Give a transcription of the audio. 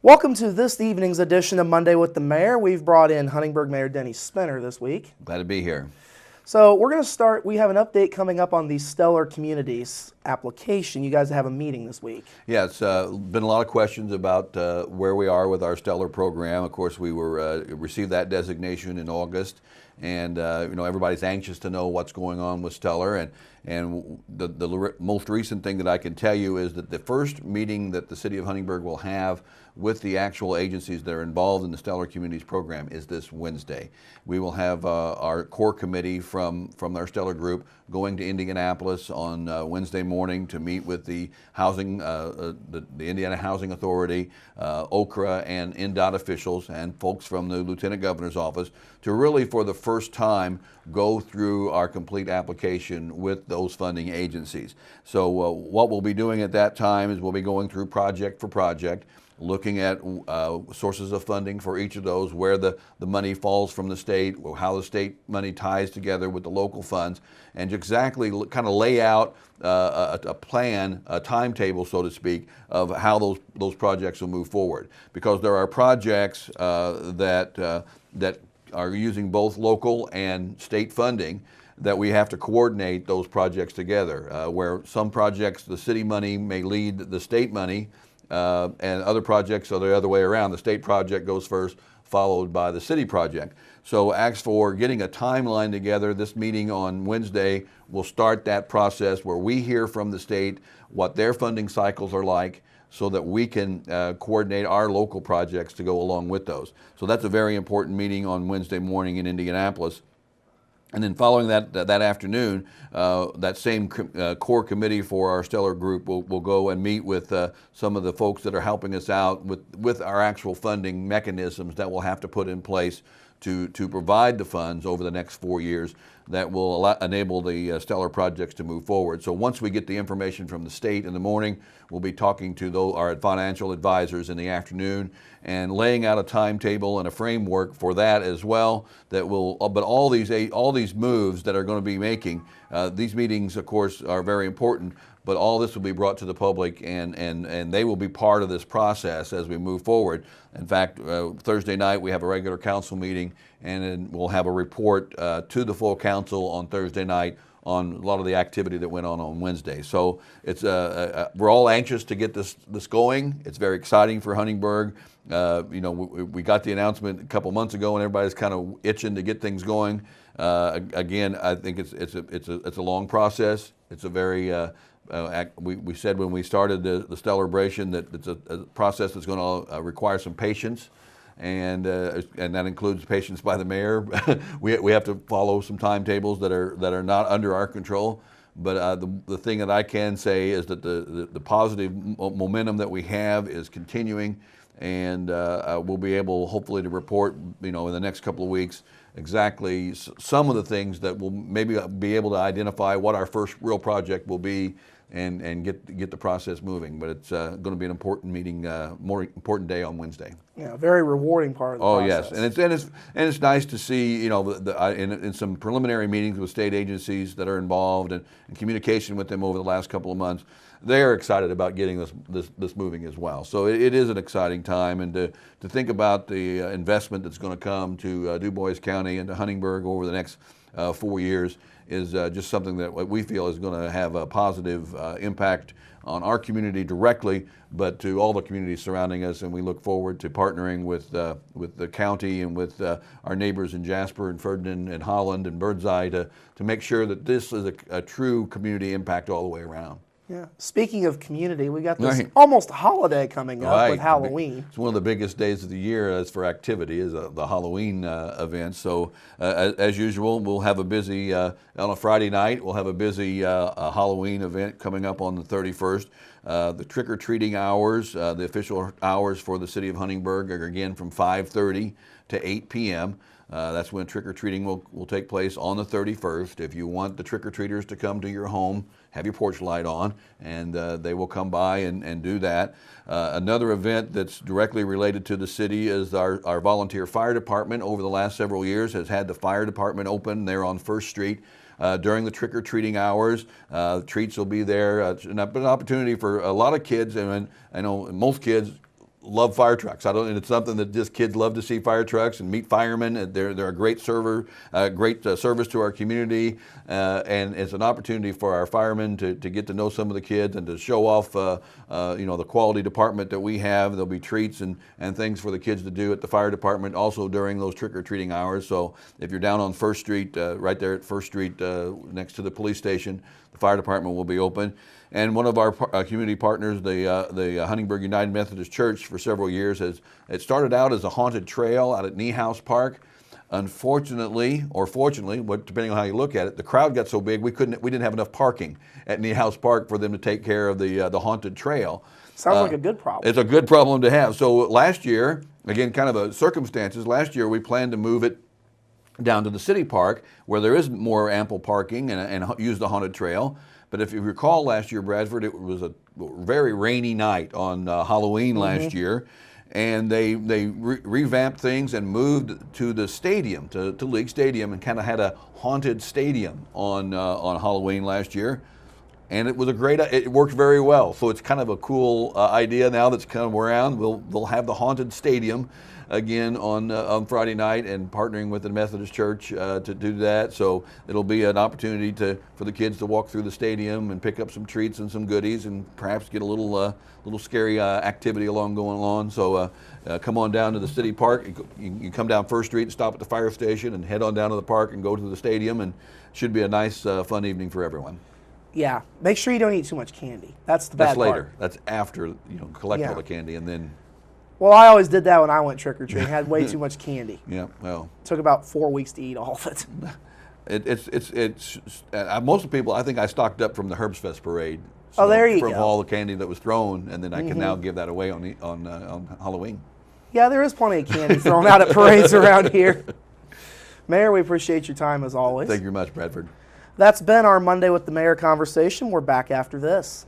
Welcome to this evening's edition of Monday with the Mayor. We've brought in Huntingburg Mayor Denny Spinner this week. Glad to be here. So we're going to start, we have an update coming up on the Stellar Communities application. You guys have a meeting this week. Yeah, it's been a lot of questions about where we are with our Stellar program. Of course, we received that designation in August, and everybody's anxious to know what's going on with Stellar. And the most recent thing that I can tell you is that the first meeting that the City of Huntingburg will have with the actual agencies that are involved in the Stellar Communities program is this Wednesday. We will have our core committee from our Stellar group going to Indianapolis on Wednesday morning to meet with the housing, the Indiana Housing Authority, OCRA, and NDOT officials and folks from the Lieutenant Governor's office to really, for the first time, go through our complete application with those funding agencies. So what we'll be doing at that time is we'll be going through project for project, looking at sources of funding for each of those, where the money falls from the state, how the state money ties together with the local funds, and exactly kind of lay out a plan, a timetable, so to speak, of how those projects will move forward. Because there are projects that are using both local and state funding that we have to coordinate those projects together, where some projects the city money may lead the state money, and other projects are the other way around. The state project goes first, followed by the city project. So as for getting a timeline together, this meeting on Wednesday will start that process where we hear from the state what their funding cycles are like, so that we can coordinate our local projects to go along with those. So that's a very important meeting on Wednesday morning in Indianapolis. And then following that afternoon, that same core committee for our Stellar group will go and meet with some of the folks that are helping us out with our actual funding mechanisms that we'll have to put in place to provide the funds over the next 4 years that will enable the Stellar projects to move forward. So once we get the information from the state in the morning, we'll be talking to our financial advisors in the afternoon and laying out a timetable and a framework for that as well. That will, but all these moves that are going to be making, these meetings, of course, are very important. But all this will be brought to the public, and they will be part of this process as we move forward. In fact, Thursday night we have a regular council meeting, and then we'll have a report to the full council on Thursday night on a lot of the activity that went on Wednesday. So it's we're all anxious to get this going. It's very exciting for Huntingburg. We got the announcement a couple months ago, and everybody's kind of itching to get things going. Again, I think it's a long process. It's a very we said when we started the Stellarbration that it's a process that's going to require some patience, and that includes patience by the mayor. we have to follow some timetables that are not under our control. But the thing that I can say is that the positive momentum that we have is continuing, and we'll be able hopefully to report in the next couple of weeks exactly some of the things that will maybe be able to identify what our first real project will be, and get the process moving. But it's going to be an important meeting, more important day on Wednesday. Yeah, very rewarding part of the process. Oh yes, and it's nice to see in some preliminary meetings with state agencies that are involved and communication with them over the last couple of months. They are excited about getting this moving as well. So it is an exciting time, and to think about the investment that's going to come to Du Bois County and to Huntingburg over the next 4 years is just something that we feel is going to have a positive impact on our community directly, but to all the communities surrounding us. And we look forward to partnering with the county and with our neighbors in Jasper and Ferdinand and Holland and Birdseye to make sure that this is a true community impact all the way around. Yeah. Speaking of community, we got this almost holiday coming up with Halloween. It's one of the biggest days of the year as for activity is the Halloween event. So as usual, we'll have a busy, on a Friday night, we'll have a busy Halloween event coming up on the 31st. The trick-or-treating hours, the official hours for the city of Huntingburg are again from 5:30 to 8 p.m. That's when trick-or-treating will take place on the 31st. If you want the trick-or-treaters to come to your home, have your porch light on, and they will come by and do that. Another event that's directly related to the city is our volunteer fire department. Over the last several years has had the fire department open there on 1st Street during the trick-or-treating hours. Treats will be there. An opportunity for a lot of kids, and I know most kids love fire trucks. And it's something that just kids love to see fire trucks and meet firemen. They're a great service to our community, and it's an opportunity for our firemen to get to know some of the kids and to show off, the quality department that we have. There'll be treats and things for the kids to do at the fire department, also during those trick-or-treating hours. So if you're down on First Street, right there at First Street, next to the police station, the fire department will be open. And one of our community partners, the Huntingburg United Methodist Church, for several years it started out as a haunted trail out at Niehaus Park. Unfortunately, or fortunately, depending on how you look at it, the crowd got so big we didn't have enough parking at Niehaus Park for them to take care of the haunted trail. Sounds like a good problem. It's a good problem to have. So last year, again, kind of a circumstances. Last year we planned to move it down to the city park where there is more ample parking and use the haunted trail. But if you recall last year, Bradford, it was a very rainy night on Halloween last year, and they revamped things and moved to the stadium, to League Stadium, and kind of had a haunted stadium on Halloween last year. And it was it worked very well. So it's kind of a cool idea now that's come around. They'll have the haunted stadium again on Friday night, and partnering with the Methodist Church to do that. So it'll be an opportunity for the kids to walk through the stadium and pick up some treats and some goodies, and perhaps get a little scary activity going on. So come on down to the city park. You come down First Street and stop at the fire station and head on down to the park and go to the stadium, and it should be a nice fun evening for everyone. Yeah, make sure you don't eat too much candy. That's the bad part. That's later. That's after collect all the candy, and then. Well, I always did that when I went trick-or-treating. Had way too much candy. Yeah, well. Took about 4 weeks to eat all of it. It's most of the people, I think I stocked up from the Herbs Fest parade. So there you go. From all the candy that was thrown, and then I can now give that away on Halloween. Yeah, there is plenty of candy thrown out at parades around here. Mayor, we appreciate your time as always. Thank you very much, Bradford. That's been our Monday with the Mayor conversation. We're back after this.